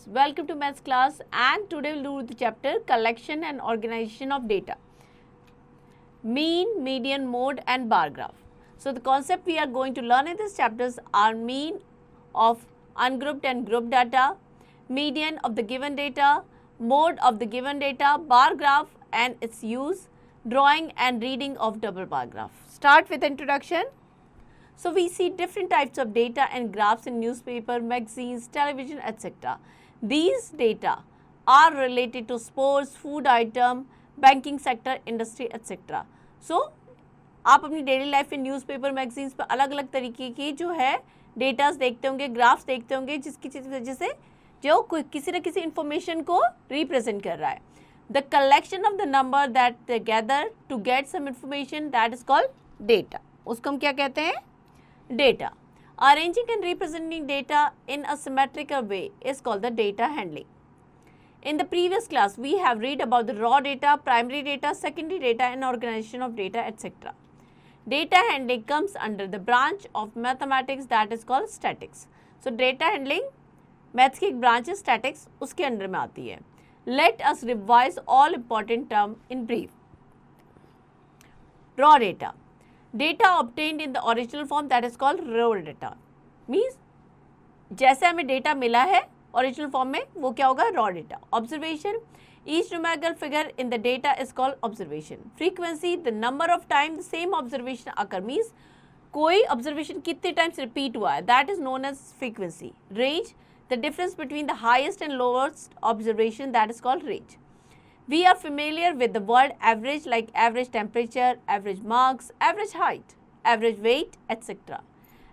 students, welcome to maths class, and today we'll do the chapter collection and organization of data, mean, median, mode and bar graph. So the concept we are going to learn in this chapters are mean of ungrouped and grouped data, median of the given data, mode of the given data, bar graph and its use, drawing and reading of double bar graph. Start with introduction. So we see different types of data and graphs in newspaper, magazines, television, etc. These data are related to sports, food item, banking sector, industry, etc. So आप अपनी daily life में newspaper, magazines पर अलग अलग तरीके की जो है डेटास देखते होंगे, ग्राफ्स देखते होंगे, जिसकी वजह से जो किसी न किसी इंफॉर्मेशन को रिप्रेजेंट कर रहा है. The collection of the number that they gather to get some information that is called data. उसको हम क्या कहते हैं? Data. Arranging and representing data in a symmetrical way is called the data handling. In the previous class, we have read about the raw data, primary data, secondary data and organization of data, etc. Data handling comes under the branch of mathematics that is called statics. So, data handling, maths की एक branch है statics, उसके under में आती है. Let us revise all important term in brief. Raw data. Data obtained in the original form that is called raw data. Means जैसे हमें data मिला है ओरिजिनल फॉर्म में वो क्या होगा? Raw data. Observation. Each numerical figure in the data is called observation. Frequency, the number of time the same observation occur, means कोई observation कितने times repeat हुआ है, that is known as frequency. Range, the difference between the highest and lowest observation, that is called range. We are familiar with the word average, like average temperature, average marks, average height, average weight, etc.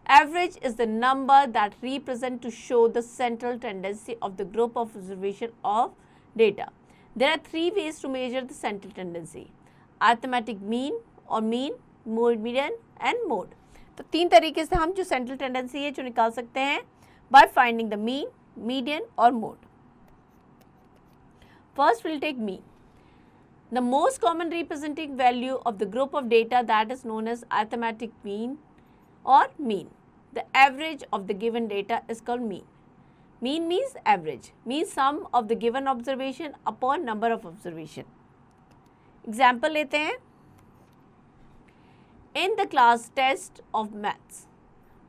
Average is the number that represent to show the central tendency of the group of observation of data. There are three ways to measure the central tendency: arithmetic mean or mean, mode, median and mode. तो तीन तरीके से हम जो central tendency है जो निकाल सकते हैं by finding the mean, median और mode. First, we'll take mean. The most common representing value of the group of data that is known as arithmetic mean or mean. The average of the given data is called mean. Mean means average, means sum of the given observation upon number of observation. Example लेते हैं. In the class test of maths,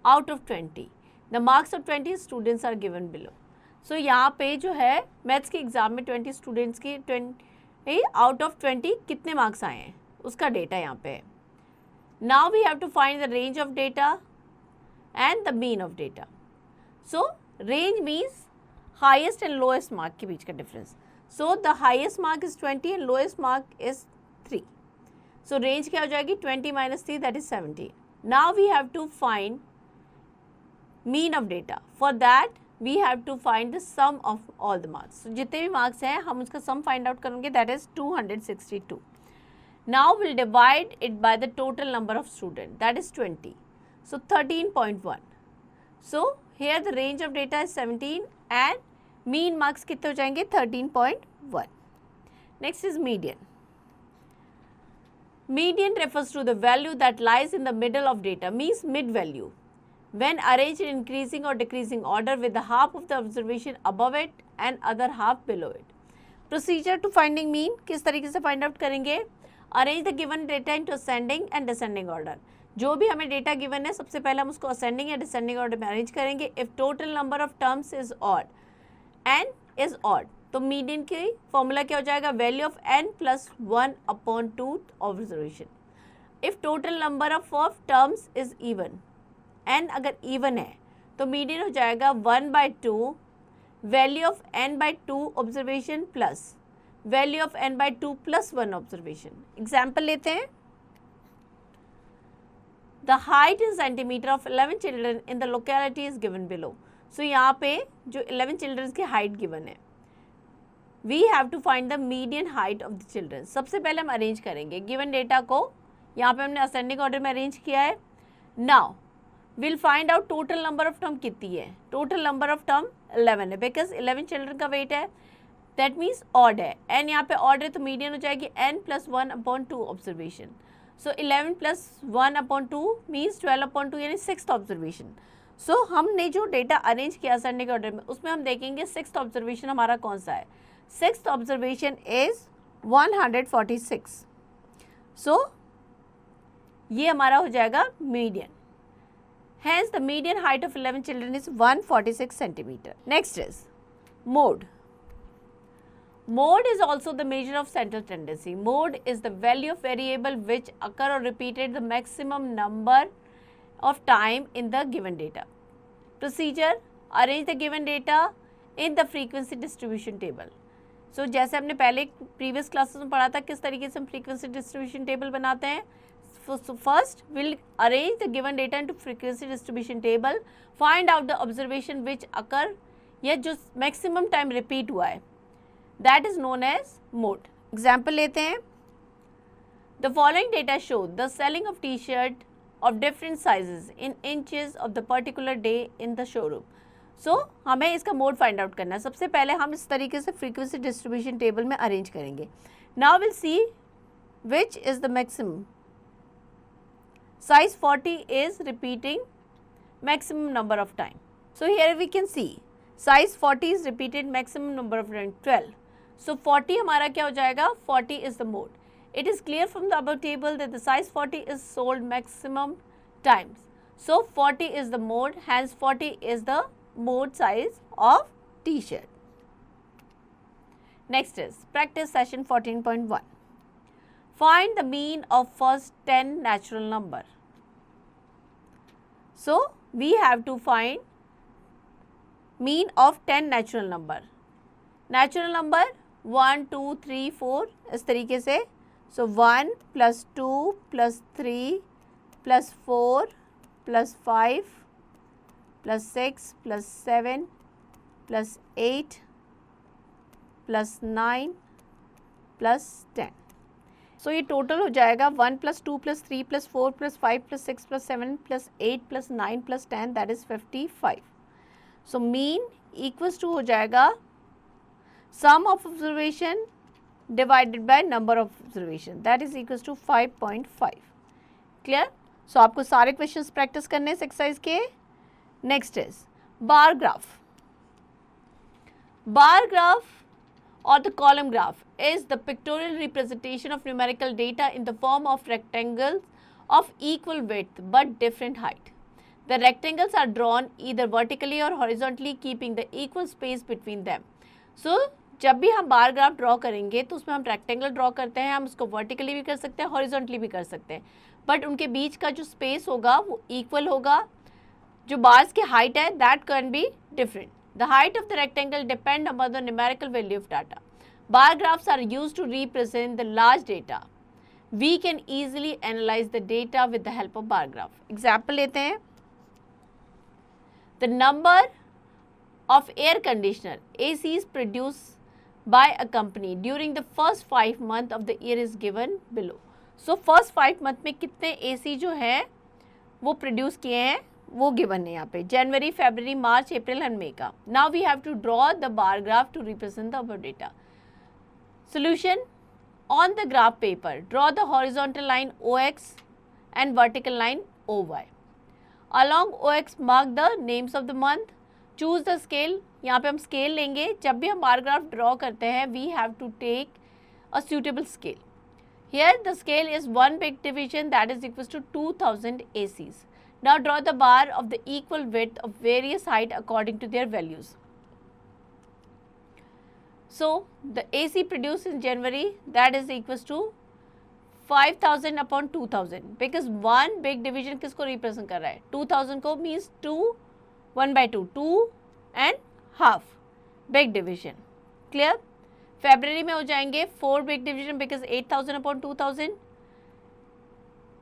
out of 20, the marks of 20 students are given below. सो यहाँ पे जो है maths के exam में 20 students की 20 out of 20 कितने मार्क्स आए हैं उसका डेटा यहाँ पे है. Now we have to find the range of data and the mean of data. So range means highest and lowest mark के बीच का डिफरेंस. So the highest mark is 20 and lowest mark is 3. सो रेंज क्या हो जाएगी? 20 - 3 that is 17. Now we have to find mean of data. For that we have to find the sum of all the marks. So, जितने भी marks हैं हम उसका sum find out करेंगे, that is 262. Now we'll divide it by the total number of students, that is 20. So 13.1. So here the range of data is 17 and mean marks कितने हो जाएंगे? 13.1. Next is median. Median refers to the value that lies in the middle of data, means mid value, when arranged in increasing or decreasing order with the half of the observation above it and other half below it. Procedure to finding mean, किस तरीके से find out करेंगे? Arrange the given data into ascending and descending order. जो भी हमें data given है सबसे पहले हम उसको ascending या descending order में अरेंज करेंगे. If total number of terms is odd and is odd, तो मीडियन की फॉर्मूला क्या हो जाएगा? Value of n + 1/2 observation. If total number of terms is even, n अगर इवन है तो मीडियन हो जाएगा 1/2 value of n/2 observation plus value of n/2 + 1 observation. Example लेते हैं. The height in centimetre of 11 children in the locality is given below. So यहाँ पे जो 11 चिल्ड्रन की हाइट गिवन है, we have to find the median height of the children. सबसे पहले हम अरेंज करेंगे गिवन डेटा को. यहाँ पे हमने असेंडिंग ऑर्डर में अरेंज किया है. Now we'll find out total number of term कितनी है. total number of term 11 है because 11 children का weight है, that means odd है. n यहाँ पे odd है तो median हो जाएगी n + 1/2 observation. so 11 + 1/2 means 12/2 यानी 6th observation. सो हमने जो डेटा अरेंज किया असेंडिंग ऑर्डर में, उसमें हम देखेंगे सिक्स्थ ऑब्जर्वेशन हमारा कौन सा है. Sixth observation is 146. सो ये हमारा हो जाएगा median. Hence, the median height of 11 children is 146 centimeter. Next is mode. Mode is also the measure of central tendency. Mode is the value of variable which occur or repeated the maximum number of time in the given data. Procedure: arrange the given data in the frequency distribution table. So, जैसे हमने पहले previous classes में पढ़ा था किस तरीके से हम frequency distribution table बनाते हैं. So first we'll arrange the given data into frequency distribution table, find out the observation which occur या जो maximum time repeat हुआ है, that is known as mode. Example लेते हैं. The following data show the selling of t-shirt of different sizes in inches of the particular day in the showroom. So हमें इसका mode find out करना है. सबसे पहले हम इस तरीके से frequency distribution table में arrange करेंगे. Now we'll see which is the maximum. Size 40 is repeating maximum number of time. So here we can see size 40 is repeated maximum number of time 12. So 40 हमारा क्या हो जाएगा? 40 is the mode. It is clear from the above table that the size 40 is sold maximum times. So 40 is the mode, hence 40 is the mode size of t-shirt. Next is practice session 14.1. Find the mean of first 10 natural number. So we have to find mean of 10 natural number. Natural number 1, 2, 3, 4 इस तरीके से. So 1 plus 2 plus 3 plus 4 plus 5 plus 6 plus 7 plus 8 plus 9 plus 10. So ये total हो जाएगा 1 plus 2 plus 3 plus 4 plus 5 plus 6 plus 7 plus 8 plus 9 plus 10, that is 55. So mean equals to हो जाएगा sum of observation divided by number of observation, that is equals to 5.5. Clear? So आपको सारे questions practice करने इस exercise के. Next is bar graph. Bar graph or the column graph is the pictorial representation of numerical data in the form of rectangles of equal width but different height. The rectangles are drawn either vertically or horizontally, keeping the equal space between them. So जब भी हम बार graph draw करेंगे तो उसमें हम rectangle draw करते हैं, हम उसको वर्टिकली भी कर सकते हैं, हॉरिजॉन्टली भी कर सकते हैं, बट उनके बीच का जो स्पेस होगा वो इक्वल होगा. जो बार्स की हाइट है that can be different. The height of the rectangle depend upon the numerical value of data. Bar graphs are used to represent the large data. We can easily analyze the data with the help of bar graph. Example लेते हैं. The number of air conditioner ACs produced by a company during the first 5 months of the year is given below. So first 5 month में कितने AC जो हैं वो produce किए हैं वो गिवन है यहाँ पे, जनवरी, फरवरी, मार्च, अप्रैल एंड मई का. Now we have to draw the bar graph to represent the above data. Solution: on the graph paper draw the horizontal line OX and vertical line OY. Along OX mark the names of the month. Choose the scale. यहाँ पे हम scale लेंगे. जब भी हम बार graph draw करते हैं we have to take a suitable scale. Here the scale is 1 big division, that is equals to 2000 ACs. Now draw the bar of the equal width of various height according to their values. So the AC produced in January, that is equals to 5000 upon 2000, because one big division किसको represent कर रहा है? 2000 को means 2, 1 by 2, 2 and half big division. Clear? February में हो जाएंगे 4 big division because 8000 upon 2000.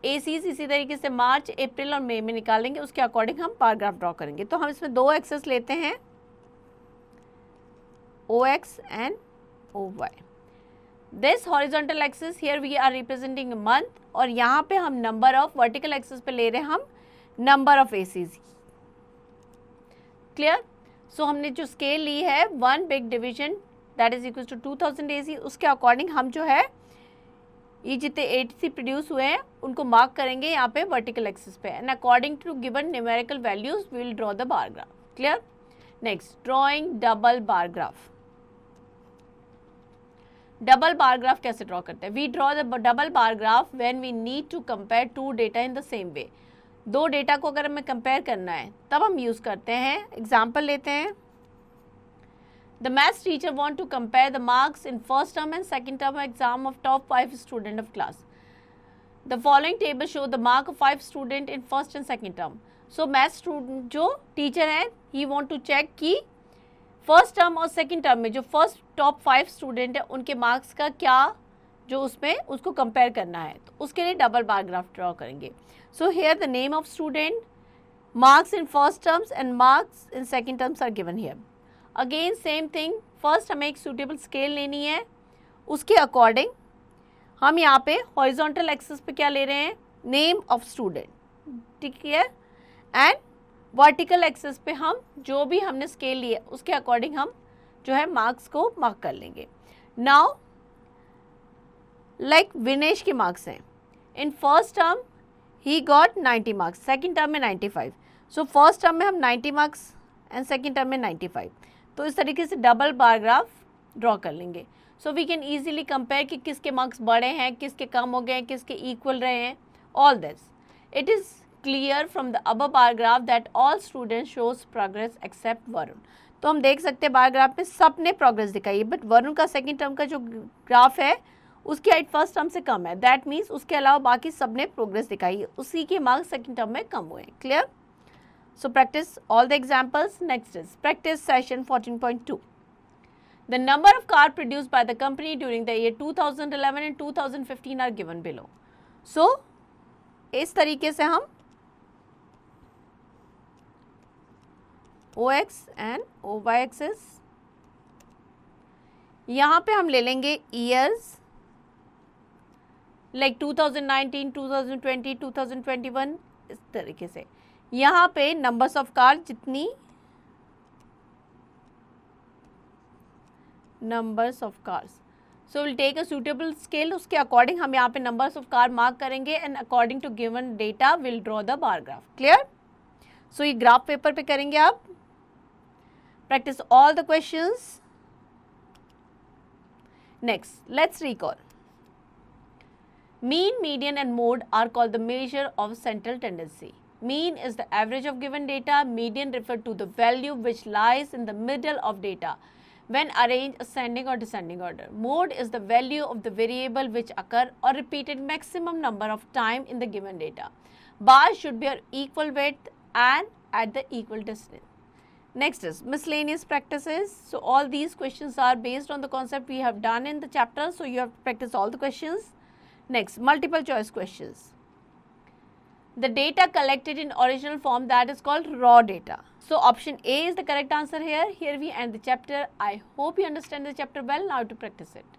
ACs इसी तरीके से मार्च, अप्रैल और मई में निकालेंगे, उसके अकॉर्डिंग हम बार ग्राफ ड्रॉ करेंगे. तो हम इसमें 2 एक्सेस लेते हैं, OX and OY. This horizontal axis here we are representing a month, और यहाँ पे हम नंबर ऑफ वर्टिकल एक्सेस पे ले रहे हैं हम number of ACs. Clear? So हमने जो स्केल ली है 1 big division that is equal to 2000 AC, उसके अकॉर्डिंग हम जो है ये जितने 80 प्रोड्यूस हुए हैं उनको मार्क करेंगे यहाँ पे वर्टिकल एक्सिस पे, and according to given numerical values we will draw the bar graph. Clear? Next, drawing double bar graph. Double bar graph कैसे ड्रॉ करते हैं? We draw the double bar graph when we need to compare two data in the same way. दो data को अगर हमें compare करना है तब हम यूज़ करते हैं. एग्जाम्पल लेते हैं. The maths teacher want to compare the marks in first term and second term exam of top 5 student of class. The following table show the mark of 5 student in first and second term. So maths student जो teacher है he want to check कि first term और second term में जो first top 5 student है उनके marks का क्या जो उसमें उसको कंपेयर करना है, तो उसके लिए डबल बार ग्राफ ड्रॉ करेंगे. So here the name of student, marks in first terms and marks in second terms are given here. Again same thing, first हमें एक सूटेबल स्केल लेनी है, उसके अकॉर्डिंग हम यहाँ पे हॉरिजॉन्टल एक्सिस पे क्या ले रहे हैं, नेम ऑफ स्टूडेंट, ठीक है, एंड वर्टिकल एक्सिस पे हम जो भी हमने स्केल लिया उसके अकॉर्डिंग हम जो है मार्क्स को मार्क कर लेंगे. नाउ लाइक विनेश के मार्क्स हैं, in first term he got 90 marks, second term में 95. सो फर्स्ट टर्म में हम 90 मार्क्स एंड सेकंड टर्म में 95. तो इस तरीके से डबल बार ग्राफ ड्रॉ कर लेंगे. So we can easily compare कि किसके मार्क्स बढ़े हैं, किसके कम हो गए हैं, किसके इक्वल रहे हैं. All this it is clear from the above bar graph that all students shows progress except Varun. तो हम देख सकते हैं बार ग्राफ में सब ने प्रोग्रेस दिखाई है, बट वरुण का सेकंड टर्म का जो ग्राफ है उसकी हाइट फर्स्ट टर्म से कम है. दैट मीन्स उसके अलावा बाकी सब ने प्रोग्रेस दिखाई है, उसी के मार्क्स सेकंड टर्म में कम हुए हैं. Clear? So practice all the examples. Next is practice session 14.2. The number of car produced by the company during the year 2011 and 2015 are given below. So इस तरीके से हम OX एंड OY एक्सिस, यहाँ पे हम ले लेंगे ईयर्स लाइक 2019, 2020, 2021, इस तरीके से. यहाँ पे नंबर्स ऑफ कार, जितनी numbers of cars, so will take a suitable scale, उसके अकॉर्डिंग हम यहाँ पे नंबर्स ऑफ कार मार्क करेंगे and according to given data will draw the bar graph. Clear? So ये ग्राफ पेपर पे करेंगे आप. Practice all the questions. Next, let's recall. Mean, median and mode are called the measure of central tendency. Mean is the average of given data. Median refers to the value which lies in the middle of data when arranged ascending or descending order. Mode is the value of the variable which occur or repeated maximum number of time in the given data. Bars should be equal width and at the equal distance. Next is miscellaneous practices. So all these questions are based on the concept we have done in the chapter. So you have to practice all the questions. Next, multiple choice questions. The data collected in original form, that is called raw data. So option A is the correct answer here. Here we end the chapter. I hope you understand the chapter well. Now to practice it.